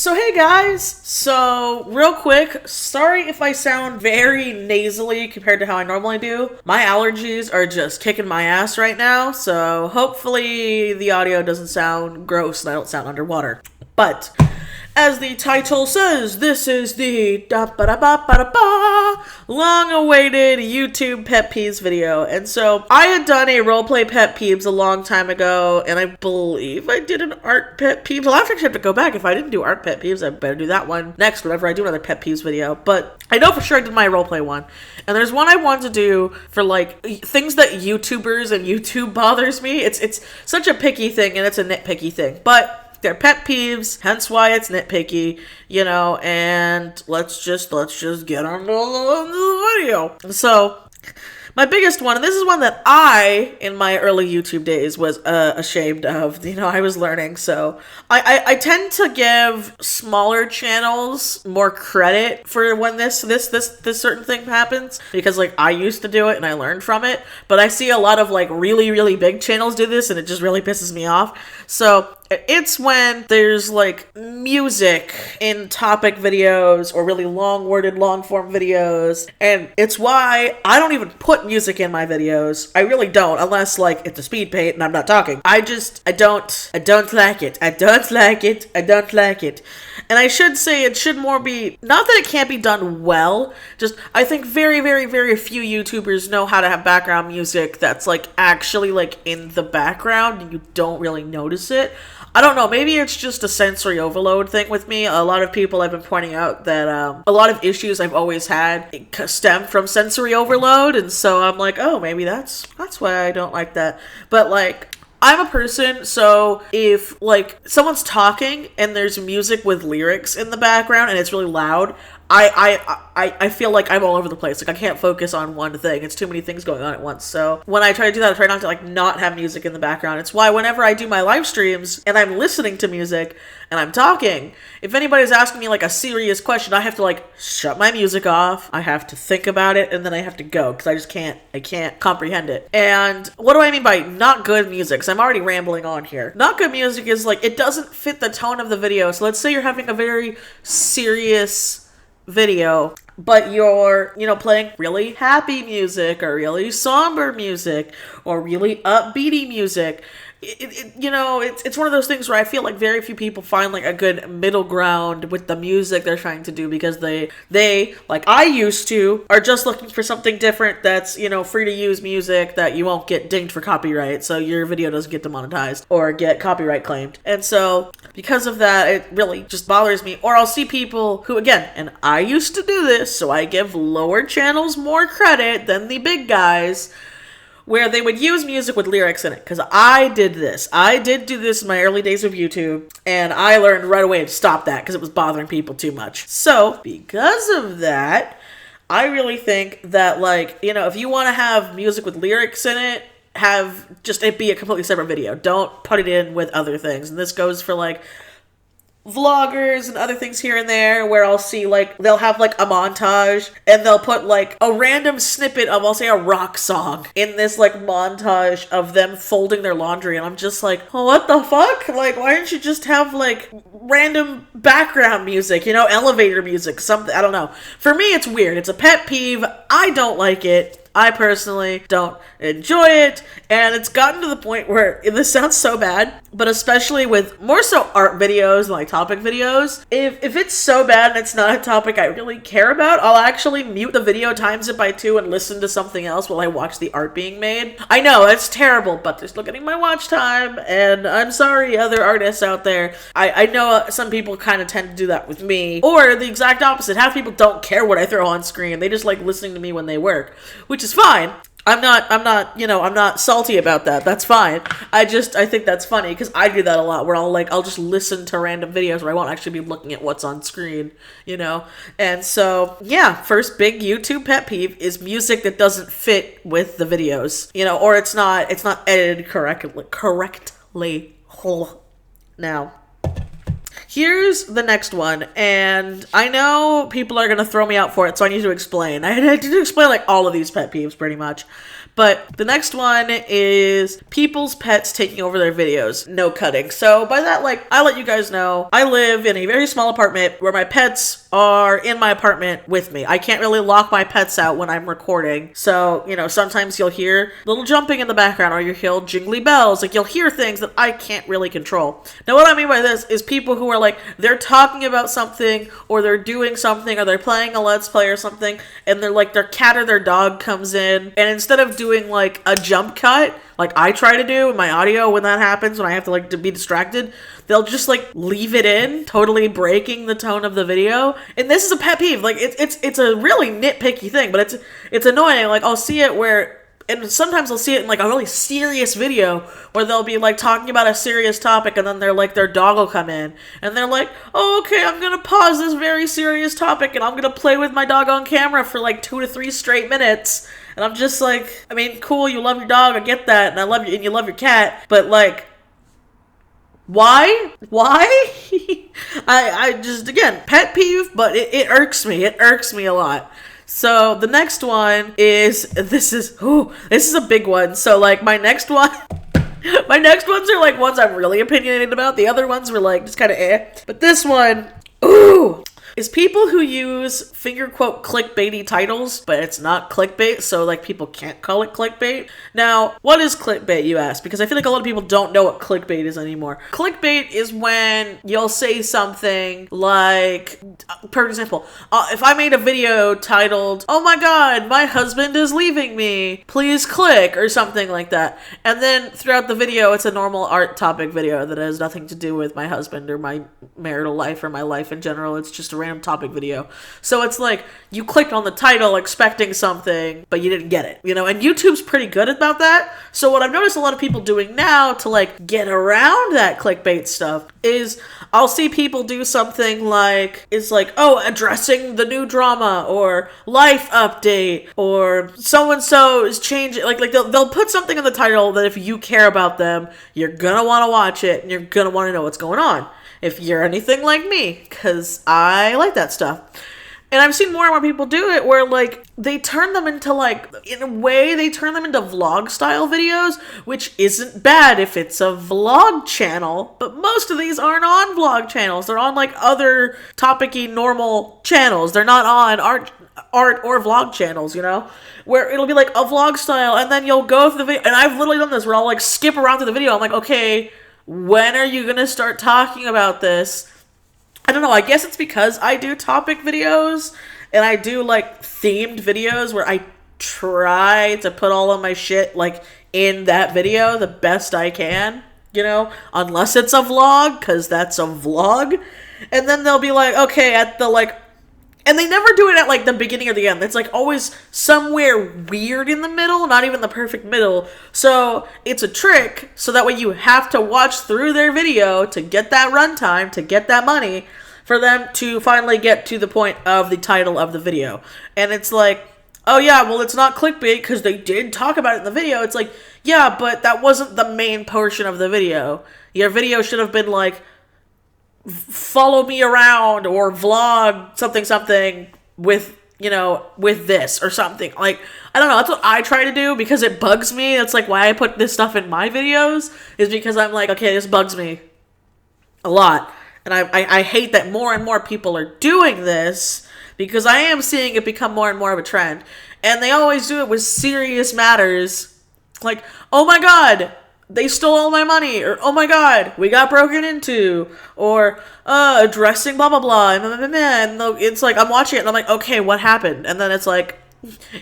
So hey guys, so real quick, sorry if I sound very nasally compared to how I normally do. My allergies are just kicking my ass right now, so hopefully the audio doesn't sound gross and I don't sound underwater. But as the title says, this is the long-awaited YouTube pet peeves video. And so I had done a roleplay pet peeves a long time ago, and I believe I did an art pet peeves. I'll actually have to go back. If I didn't do art pet peeves, I better do that one next whenever I do another pet peeves video. But I know for sure I did my roleplay one. And there's one I wanted to do for like things that YouTubers and YouTube bothers me. It's such a picky thing, and it's a nitpicky thing. But they're pet peeves, hence why it's nitpicky, you know, and let's just get on the video. So, my biggest one, and this is one that I, in my early YouTube days, was ashamed of. You know, I was learning, so I tend to give smaller channels more credit for when this certain thing happens, because like I used to do it and I learned from it, but I see a lot of like really big channels do this and it just really pisses me off. So it's when there's like music in topic videos or really long-worded, long-form videos, and it's why I don't even put music in my videos. I really don't, unless like it's a speed paint and I'm not talking. I don't like it. I don't like it. And I should say it should more be, not that it can't be done well, just I think very few YouTubers know how to have background music that's like actually like in the background and you don't really notice it. I don't know, maybe it's just a sensory overload thing with me. A lot of people have been pointing out that a lot of issues I've always had stem from sensory overload, and so I'm like, oh, maybe that's why I don't like that. But like, I'm a person, so if like someone's talking and there's music with lyrics in the background and it's really loud, I feel like I'm all over the place. Like I can't focus on one thing. It's too many things going on at once. So when I try to do that, I try not to like not have music in the background. It's why whenever I do my live streams and I'm listening to music and I'm talking, if anybody's asking me like a serious question, I have to like shut my music off. I have to think about it and then I have to go because I can't comprehend it. And what do I mean by not good music? Because I'm already rambling on here. Not good music is like, it doesn't fit the tone of the video. So let's say you're having a very serious video, but you're, you know, playing really happy music or really somber music or really upbeaty music. It's one of those things where I feel like very few people find like a good middle ground with the music they're trying to do, because they like I used to are just looking for something different that's, you know, free to use music that you won't get dinged for copyright, so your video doesn't get demonetized or get copyright claimed. And so because of that, it really just bothers me. Or I'll see people who, again, and I used to do this, so I give lower channels more credit than the big guys, where they would use music with lyrics in it. Because I did this. I did do this in my early days of YouTube, and I learned right away to stop that because it was bothering people too much. So, because of that, I really think that, like, you know, if you want to have music with lyrics in it, have just it be a completely separate video. Don't put it in with other things. And this goes for, like, vloggers and other things here and there, where I'll see like they'll have like a montage and they'll put like a random snippet of, I'll say, a rock song in this like montage of them folding their laundry, and I'm just like, oh, what the fuck? Like, why don't you just have like random background music, you know, elevator music, something? I don't know. For me, it's weird. It's a pet peeve. I don't like it. I personally don't enjoy it, and it's gotten to the point where, this sounds so bad, but especially with more so art videos and like topic videos, if it's so bad and it's not a topic I really care about, I'll actually mute the video, times it by 2, and listen to something else while I watch the art being made. I know, it's terrible, but they're still getting my watch time, and I'm sorry, other artists out there. I know some people kind of tend to do that with me, or the exact opposite. Half people don't care what I throw on screen. They just like listening to me when they work, which is fine. I'm not salty about that. That's fine. I think that's funny because I do that a lot, where I'll just listen to random videos where I won't actually be looking at what's on screen, you know? And so, yeah, first big YouTube pet peeve is music that doesn't fit with the videos, you know, or it's not edited correctly. Now, Here's the next one, and I know people are going to throw me out for it, so I need to explain. I need to explain, like, all of these pet peeves, pretty much. But the next one is people's pets taking over their videos. No cutting. So by that, like, I let you guys know, I live in a very small apartment where my pets are in my apartment with me. I can't really lock my pets out when I'm recording. So, you know, sometimes you'll hear little jumping in the background, or you'll hear jingly bells. Like, you'll hear things that I can't really control. Now, what I mean by this is people who are like, they're talking about something, or they're doing something, or they're playing a Let's Play or something, and they're like, their cat or their dog comes in, and instead of doing like a jump cut, like I try to do in my audio when that happens, when I have to like to be distracted, they'll just like leave it in, totally breaking the tone of the video. And this is a pet peeve. Like it's a really nitpicky thing, but it's annoying. Like I'll see it where, and sometimes I'll see it in like a really serious video where they'll be like talking about a serious topic, and then they're like, their dog will come in and they're like, oh, okay, I'm gonna pause this very serious topic and I'm gonna play with my dog on camera for like 2 to 3 straight minutes. And I'm just like, I mean, cool, you love your dog, I get that, and I love you, and you love your cat, but like, why? I just, again, pet peeve, but it irks me. It irks me a lot. So the next one is, this is a big one. So like my next ones are like ones I'm really opinionated about. The other ones were like just kind of But this one, is people who use finger quote clickbaity titles, but it's not clickbait, so like people can't call it clickbait. Now, what is clickbait, you ask? Because I feel like a lot of people don't know what clickbait is anymore. Clickbait is when you'll say something like, for example, if I made a video titled, oh my god, my husband is leaving me, please click, or something like that. And then throughout the video, it's a normal art topic video that has nothing to do with my husband or my marital life or my life in general. It's just a random topic video. So it's like you clicked on the title expecting something, but you didn't get it, you know, and YouTube's pretty good about that. So what I've noticed a lot of people doing now to like get around that clickbait stuff is I'll see people do something like, it's like, oh, addressing the new drama, or life update, or so-and-so is changing, like they'll put something in the title that if you care about them, you're gonna want to watch it and you're gonna want to know what's going on. If you're anything like me, because I like that stuff. And I've seen more and more people do it where, like, they turn them into, like, in a way, they turn them into vlog-style videos, which isn't bad if it's a vlog channel, but most of these aren't on vlog channels. They're on, like, other topic-y normal channels. They're not on art or vlog channels, you know? Where it'll be, like, a vlog style, and then you'll go through the video, and I've literally done this, where I'll, like, skip around through the video. I'm like, okay, when are you gonna start talking about this? I don't know, I guess it's because I do topic videos, and I do, like, themed videos where I try to put all of my shit, like, in that video the best I can, you know? Unless it's a vlog, because that's a vlog. And then they'll be like, okay, at the, like, and they never do it at, like, the beginning or the end. It's, like, always somewhere weird in the middle, not even the perfect middle. So it's a trick, so that way you have to watch through their video to get that runtime, to get that money, for them to finally get to the point of the title of the video. And it's like, oh yeah, well, it's not clickbait because they did talk about it in the video. It's like, yeah, but that wasn't the main portion of the video. Your video should have been like, follow me around, or vlog something with, you know, with this or something. Like, I don't know, that's what I try to do because it bugs me. That's like why I put this stuff in my videos, is because I'm like, okay, this bugs me a lot. And I hate that more and more people are doing this, because I am seeing it become more and more of a trend. And they always do it with serious matters. Like, oh my god, they stole all my money, or oh my god, we got broken into, or addressing blah blah blah, and it's like I'm watching it and I'm like, okay, what happened? And then it's like,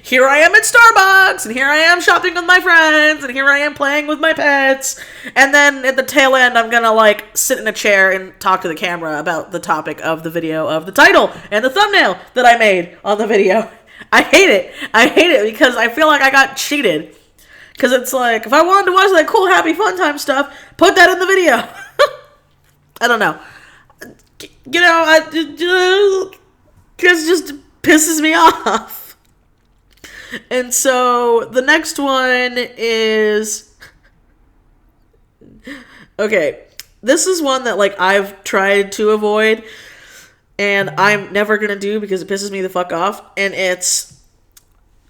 here I am at Starbucks, and here I am shopping with my friends, and here I am playing with my pets, and then at the tail end I'm gonna like sit in a chair and talk to the camera about the topic of the video, of the title and the thumbnail that I made on the video. I hate it because I feel like I got cheated. Because it's like, if I wanted to watch that cool, happy, fun time stuff, put that in the video. I don't know. You know, it just pisses me off. And so, the next one is... Okay. this is one that like I've tried to avoid and I'm never gonna do because it pisses me the fuck off. And it's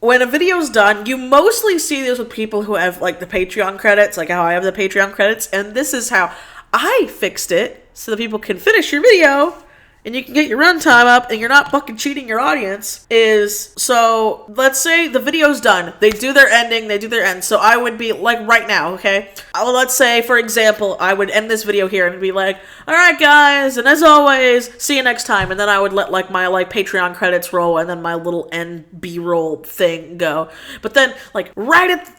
when a video's done, you mostly see this with people who have like the Patreon credits, like how I have the Patreon credits, and this is how I fixed it so that people can finish your video and you can get your runtime up and you're not fucking cheating your audience. Is, so let's say the video's done, they do their ending, they do their end. So I would be like right now, okay, let's say for example I would end this video here and be like, all right guys, and as always, see you next time. And then I would let like my like Patreon credits roll and then my little end B-roll thing go. But then like right at the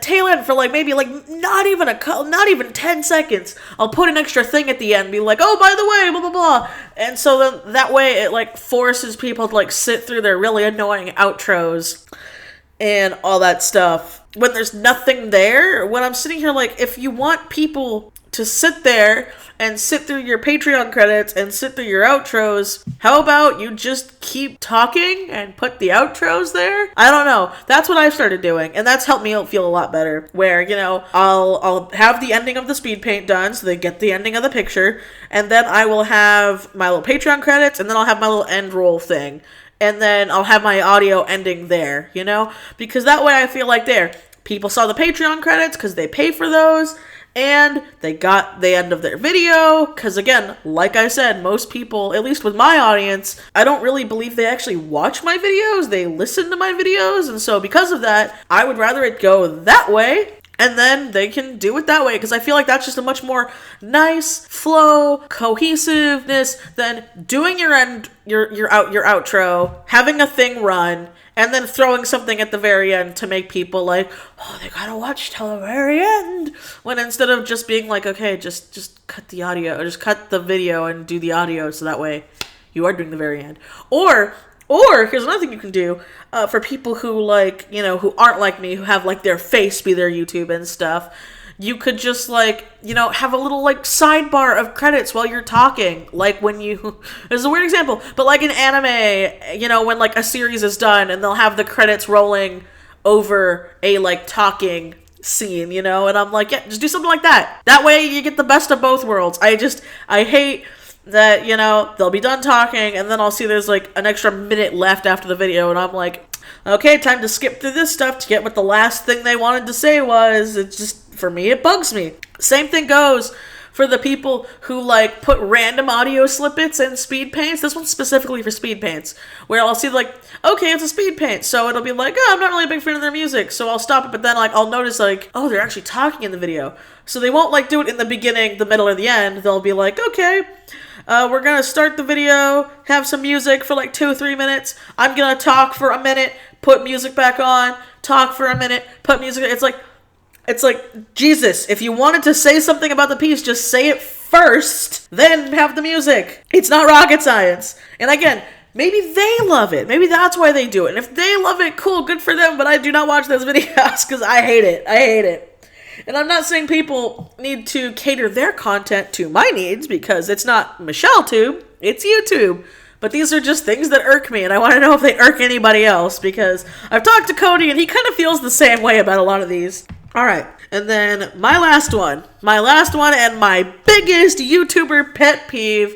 tail end for like maybe like not even 10 seconds, I'll put an extra thing at the end, be like, oh, by the way, blah blah blah. And so then that way it like forces people to like sit through their really annoying outros and all that stuff when there's nothing there. When I'm sitting here, like, if you want people to sit there and sit through your Patreon credits and sit through your outros, how about you just keep talking and put the outros there? I don't know. That's what I've started doing, and that's helped me feel a lot better. Where, you know, I'll have the ending of the speed paint done, so they get the ending of the picture, and then I will have my little Patreon credits, and then I'll have my little end roll thing. And then I'll have my audio ending there, you know? Because that way I feel like people saw the Patreon credits because they pay for those, and they got the end of their video, because again, like I said, most people, at least with my audience, I don't really believe they actually watch my videos, they listen to my videos, and so because of that, I would rather it go that way, and then they can do it that way, because I feel like that's just a much more nice flow, cohesiveness than doing your outro, having a thing run, and then throwing something at the very end to make people like, oh, they gotta watch till the very end. When instead of just being like, okay, just cut the audio, or just cut the video and do the audio, so that way you are doing the very end. Or here's another thing you can do for people who like, you know, who aren't like me, who have like their face be their YouTube and stuff. You could just like, you know, have a little like sidebar of credits while you're talking. Like when you, this is a weird example, but like in anime, you know, when like a series is done and they'll have the credits rolling over a like talking scene, you know, and I'm like, yeah, just do something like that. That way you get the best of both worlds. I hate that, you know, they'll be done talking and then I'll see there's like an extra minute left after the video and I'm like, okay, time to skip through this stuff to get what the last thing they wanted to say was. It's just, for me, it bugs me. Same thing goes for the people who like put random audio snippets in speed paints. This one's specifically for speed paints, where I'll see like, okay, it's a speed paint, so it'll be like, oh, I'm not really a big fan of their music, so I'll stop it, but then like I'll notice like, oh, they're actually talking in the video. So they won't like do it in the beginning, the middle, or the end. They'll be like, okay, we're gonna start the video, have some music for like 2 or 3 minutes. I'm gonna talk for a minute, put music back on, talk for a minute, put music. It's like, Jesus, if you wanted to say something about the piece, just say it first, then have the music. It's not rocket science. And again, maybe they love it. Maybe that's why they do it. And if they love it, cool, good for them, but I do not watch those videos because I hate it. I hate it. And I'm not saying people need to cater their content to my needs, because it's not MichelleTube, it's YouTube. But these are just things that irk me, and I want to know if they irk anybody else, because I've talked to Cody, and he kind of feels the same way about a lot of these. All right, and then my last one and my biggest YouTuber pet peeve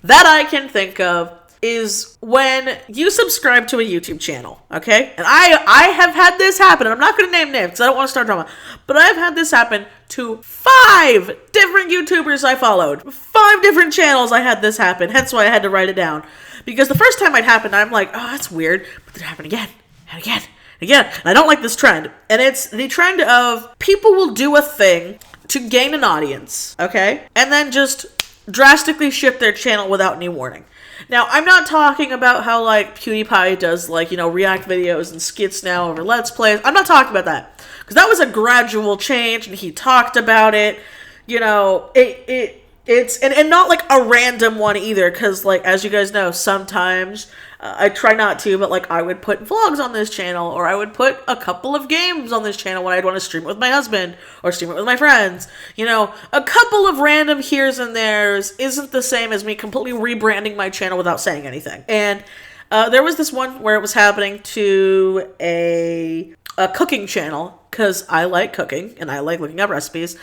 that I can think of is when you subscribe to a YouTube channel, okay? And I have had this happen, and I'm not going to name names because I don't want to start drama, but I've had this happen to 5 different YouTubers I followed. 5 different channels I had this happen, hence why I had to write it down. Because the first time it happened, I'm like, oh, that's weird, but then it happened again, and again, and again. And I don't like this trend. And it's the trend of people will do a thing to gain an audience, okay? And then just drastically shift their channel without any warning. Now, I'm not talking about how, like, PewDiePie does, like, you know, react videos and skits now over Let's Plays. I'm not talking about that. Because that was a gradual change, and he talked about it. You know, it's and not, like, a random one either. Because, like, as you guys know, sometimes I try not to, but, like, I would put vlogs on this channel, or I would put a couple of games on this channel when I'd want to stream it with my husband, or stream it with my friends. You know, a couple of random heres and theres isn't the same as me completely rebranding my channel without saying anything. And there was this one where it was happening to a cooking channel, because I like cooking, and I like looking up recipes,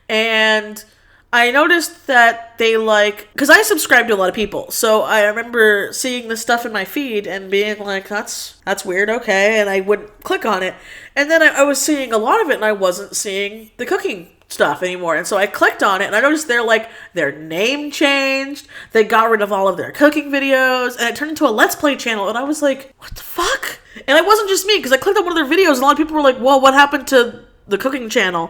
and I noticed that they because I subscribe to a lot of people, so I remember seeing this stuff in my feed and being like, that's weird, okay, and I would click on it, and then I was seeing a lot of it, and I wasn't seeing the cooking stuff anymore, and so I clicked on it, and I noticed their name changed, they got rid of all of their cooking videos, and it turned into a Let's Play channel, and I was like, what the fuck? And it wasn't just me, because I clicked on one of their videos, and a lot of people were like, well, what happened to the cooking channel?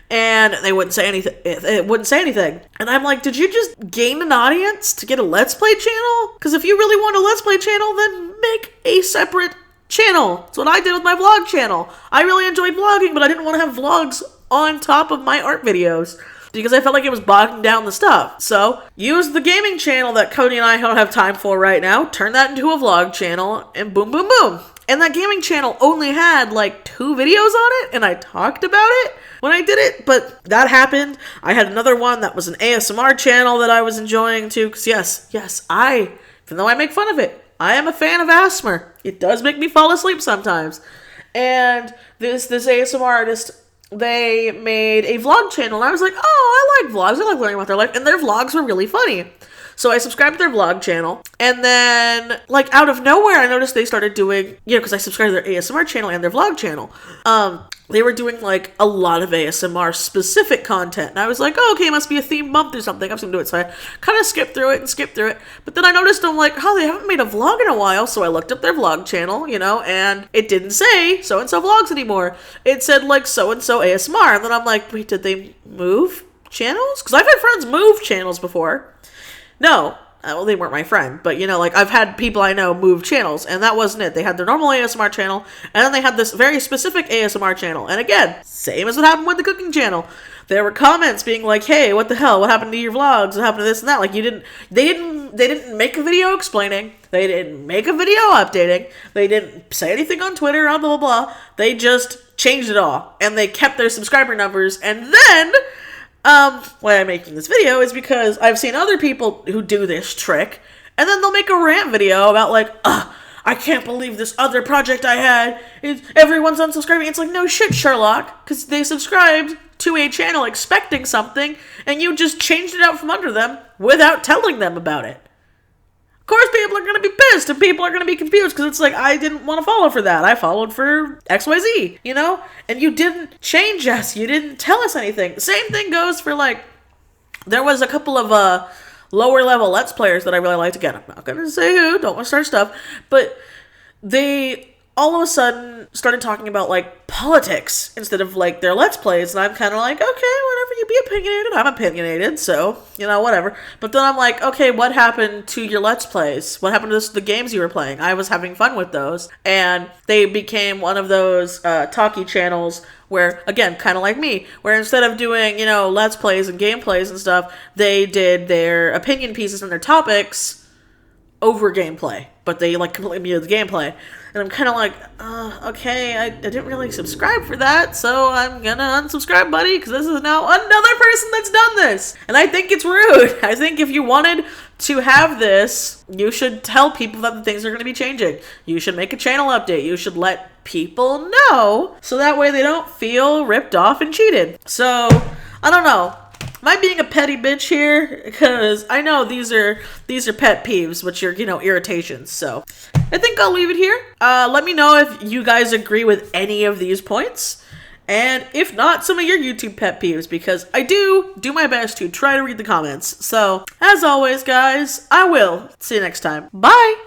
And they wouldn't say anything. It wouldn't say anything. And I'm like, did you just gain an audience to get a Let's Play channel? Because if you really want a Let's Play channel, then make a separate channel. That's what I did with my vlog channel. I really enjoyed vlogging, but I didn't want to have vlogs on top of my art videos because I felt like it was bogging down the stuff. So use the gaming channel that Cody and I don't have time for right now, turn that into a vlog channel, and boom, boom, boom. And that gaming channel only had 2 videos on it, and I talked about it when I did it, but that happened. I had another one that was an ASMR channel that I was enjoying too, because yes, even though I make fun of it, I am a fan of ASMR. It does make me fall asleep sometimes. And this ASMR artist, they made a vlog channel, and I was like, oh, I like vlogs. I like learning about their life, and their vlogs were really funny. So I subscribed to their vlog channel, and then, out of nowhere, I noticed they started doing, because I subscribed to their ASMR channel and their vlog channel, they were doing, a lot of ASMR-specific content, and I was like, oh, okay, it must be a theme month or something, I'm just gonna do it, so I kind of skipped through it, but then I noticed, I'm like, oh, they haven't made a vlog in a while, so I looked up their vlog channel, and it didn't say so-and-so vlogs anymore, it said, so-and-so ASMR, and then I'm like, wait, did they move channels? Because I've had friends move channels before. No, well, they weren't my friend, but I've had people I know move channels, and that wasn't it. They had their normal ASMR channel, and then they had this very specific ASMR channel, and again, same as what happened with the cooking channel. There were comments being like, hey, what the hell, what happened to your vlogs, what happened to this and that, they didn't make a video explaining, they didn't make a video updating, they didn't say anything on Twitter, blah, blah, blah, they just changed it all, and they kept their subscriber numbers, and then why I'm making this video is because I've seen other people who do this trick, and then they'll make a rant video about I can't believe this other project I had, everyone's unsubscribing. It's like, no shit, Sherlock, because they subscribed to a channel expecting something, and you just changed it out from under them without telling them about it. Of course, people are going to be pissed, and people are going to be confused, because it's like, I didn't want to follow for that. I followed for XYZ, And you didn't change us. You didn't tell us anything. Same thing goes for, there was a couple of, lower-level Let's Players that I really liked. Again, I'm not going to say who, don't want to start stuff, but they all of a sudden started talking about, politics instead of, their Let's Plays, and I'm kind of like, okay, whatever, you be opinionated, I'm opinionated, so, whatever. But then I'm like, okay, what happened to your Let's Plays? What happened to the games you were playing? I was having fun with those, and they became one of those talkie channels where, again, kind of like me, where instead of doing, Let's Plays and gameplays and stuff, they did their opinion pieces and their topics over gameplay, but they, completely muted the gameplay. And I'm kind of like, okay, I didn't really subscribe for that, so I'm gonna unsubscribe, buddy, because this is now another person that's done this. And I think it's rude. I think if you wanted to have this, you should tell people that the things are going to be changing. You should make a channel update. You should let people know, so that way they don't feel ripped off and cheated. So, I don't know. Am I being a petty bitch here? Because I know these are pet peeves, which are, irritations. So I think I'll leave it here. Let me know if you guys agree with any of these points. And if not, some of your YouTube pet peeves, because I do my best to try to read the comments. So as always, guys, I will see you next time. Bye!